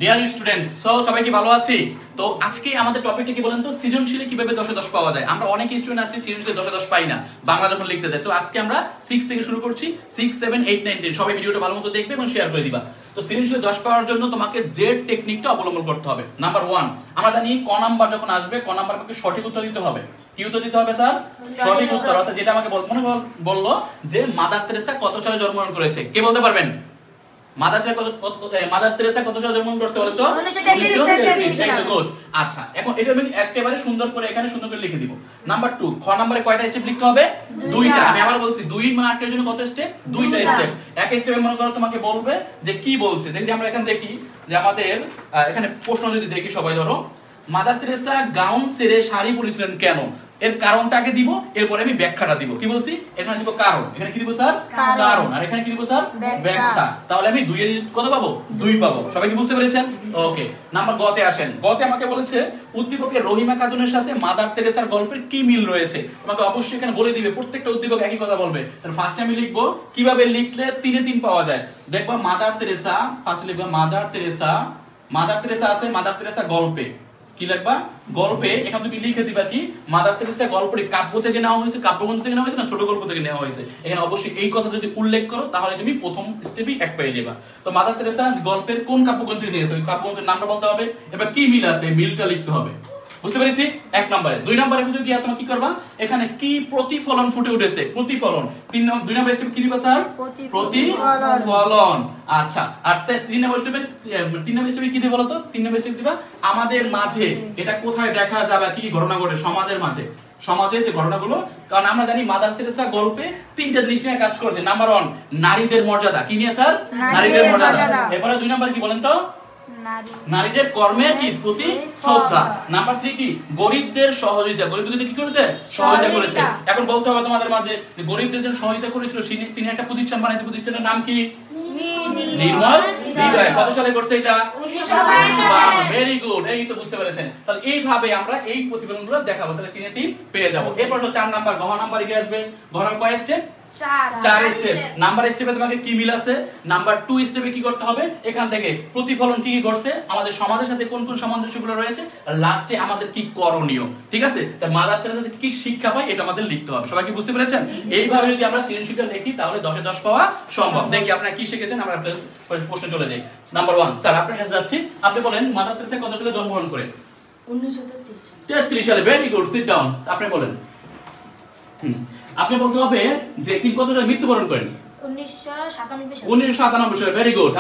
Dear student, সবাই কি ভালো আছি? তো আজকে আমাদের টপিকটা কি বলেন তো, সৃজনশীলে কিভাবে 10 এ 10 পাওয়া যায়। আমরা অনেক স্টুডেন্ট আছি সৃজনশীলে 10 এ 10 পাই না, বাংলা যখন লিখতে যাই। তো আজকে আমরা 6 থেকে শুরু করছি, 6 7 8 9 10। সবাই ভিডিওটা ভালোমতো দেখবে এবং শেয়ার করে দিবা। তো সৃজনশীলে 10 পাওয়ার জন্য তোমাকে যে টেকনিকটা অবলম্বন করতে হবে, নাম্বার 1, আমরা জানি ক নাম্বার যখন আসবে, ক নাম্বার আমাকে সঠিক উত্তর দিতে হবে। কি উত্তর দিতে হবে স্যার? সঠিক উত্তর। অর্থাৎ যেটা আমাকে বললো যে মাদার তেরেসা কত সালে জন্মগ্রহণ করেছে, কে বলতে পারবেন? মাদার তেরেসা কত সালে জন্মগ্রহণ করেছে বলো তো? 1933। আচ্ছা, এখন এটা আমি একেবারে সুন্দর করে এখানে সুন্দর করে লিখে দিব। নাম্বার 2, খ নম্বরে কয়টা স্টেপ লিখতে হবে? দুইটা। আমি আবার বলছি 2 মার্কের জন্য কত স্টেপ? দুইটা স্টেপ। এক স্টেপে মনে করো তোমাকে বলবে যে কি বলছে। দেখি আমরা এখানে দেখি যে আমাদের এখানে প্রশ্ন যদি দেখি সবাই, ধরো মাদার তেরেসা গাউন ছেড়ে শাড়ি পরেছিলেন কেন, এর কারণটা আগে দিব, এরপরে আমি ব্যাখ্যাটা দিব। কি বলছি? এখানে দিব কারণ, এখানে কি দিব স্যার? কারণ। আর এখানে কি দিব স্যার? ব্যাখ্যা। তাহলে আমি 2 এর কত পাবো? 2 পাবো। সবাই কি বুঝতে পেরেছেন? ওকে, নাম্বার গ তে আসেন। গ তে আমাকে বলেছে উদ্দীপকের রহিমা খাতুনের সাথে মাদার তেরেসার গল্পের কি মিল রয়েছে। তোমাকে অবশ্যই এখানে বলে দিবে, প্রত্যেকটা উদ্দীপক একই কথা বলবে। তাহলে ফার্স্টে আমি লিখবো কিভাবে লিখলে 3 এ 3 পাওয়া যায়। দেখবা মাদার তেরেসা, ফার্স্ট লিখবা মাদার তেরেসা আছে, মাদার তেরেসা গল্পে কি লিখবা? গল্পে। এখানে তুমি লিখে দিবা কি মাদার তেরেসা গল্পটি কাব্য থেকে নেওয়া হয়েছে, কাব্যগ্রন্থ থেকে নেওয়া হয়েছে না ছোট গল্প থেকে নেওয়া হয়েছে। এখানে অবশ্যই এই কথা যদি উল্লেখ করো তাহলে তুমি প্রথম স্টেপই 1 পেয়ে যাবে। তো মাদার তেরেসা গল্পের কোন কাব্যগ্রন্থ থেকে নিয়েছে, ওই কাব্যগ্রন্থের নামটা বলতে হবে। এবার কি মিল আছে, মিলটা লিখতে হবে। বুঝতে পেরেছি? 1 নম্বরে। 2 নম্বরে যদি গিয়া তুমি কি করবা, এখানে কি প্রতিফলন ফুটে উঠেছে, প্রতিফলন। 2 নম্বর স্টেপ কি দিবা স্যার? প্রতিফলন। আচ্ছা, আর 3 নম্বর স্টেপে কি দিবা বলো তো? 3 নম্বর স্টেপ দিবা আমাদের মাঝে এটা কোথায় দেখা যাবে, কি ঘটনা ঘটে সমাজের মাঝে, সমাজের যে ঘটনাগুলো। কারণ আমরা জানি মাদার তেরেসা গল্পে 3টা জিনিস নিয়ে কাজ করছে। নাম্বার 1 নারীদের মর্যাদা। কি নিয়ে স্যার? নারীদের মর্যাদা। এবারে 2 নাম্বার কি বলেন তো? নারীদের কর্মের কি প্রতি শ্রদ্ধা। নাম্বার 3 কি? গরিবদের সহযোগিতা। গরিবদের কি করেছে? সহযোগিতা করেছে। এখন বলতে হবে তোমাদের মাঝে যে গরিবদের জন্য সহযোগিতা করেছিল, তিনি একটা প্রতিষ্ঠান বানাইছে, প্রতিষ্ঠানের নাম কি? নির্মল হৃদয়। কত সালে করছে এটা? 1952। ভেরি গুড, এই তো বুঝতে পেরেছেন। তাহলে এইভাবে আমরা এই প্রতিফলনগুলো দেখাবো। তাহলে 3 এ 3 পেয়ে যাব। এরপর 4 নাম্বার, ঘ নাম্বার কি আসবে? ঘ নাম্বার কয় স্টেপ? 4 স্টেপ। নাম্বার স্টেপে তোমাকে কি মিল আছে? নাম্বার 2 স্টেপে কি করতে হবে? এখান থেকে প্রতিফলন কি কি করছে, আমাদের সমাজের সাথে কোন কোন সামঞ্জস্যগুলো রয়েছে, আর লাস্টে আমাদের কি করণীয়। ঠিক আছে? তাই মাদার তেরেসা থেকে কি শিক্ষা পাই এটা আমাদের লিখতে হবে। সবাই কি বুঝতে পেরেছেন? এইভাবে যদি আমরা সৃজনশীলটা লিখি তাহলে 10 এ 10 পাওয়া সম্ভব। দেখি আপনারা কি শিখেছেন। আমরা প্রশ্ন চলে যাই। নাম্বার 1, স্যার আপনার কাছে যাচ্ছি। আপনি বলেন মাদার তেরেসা কত সালে জন্মগ্রহণ করেন? 1933 সালে। Very good, sit down. আপনি বলেন। আপনি বলতে হবে যে তিনি কত সালে মৃত্যুবরণ করেন? 1997 সালে। Very good.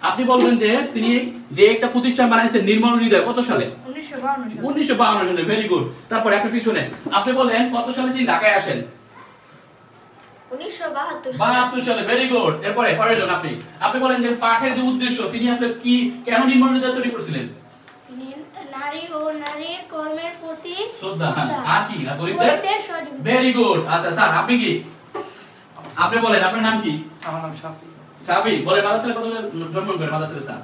আপনি বলবেন যে তিনি যে একটা প্রতিষ্ঠান বানাইছেন নির্মল হৃদয়, কত সালে? 1952 সালে। Very good. তারপরে আপনার পিছনে আপনি বলেন কত সালে তিনি ঢাকায় আসেন? 1972 সালে। Very good. এরপরে পরের জন আপনি বলেন যে পাঠের যে উদ্দেশ্য, তিনি আসলে কি কেন নির্মল হৃদয় তৈরি করেছিলেন? নারী ও নারীর কর্মের প্রতি শ্রদ্ধা। আর কি? গরিবদের সহযোগিতা। Very good. আচ্ছা স্যার আপনি কি? আপনি বলেন আপনার নাম কি? আমার নাম শাফি। শাফি। বলে মাদার তেরেসা কত সালে জন্মগ্রহণ করেন? Mother Teresa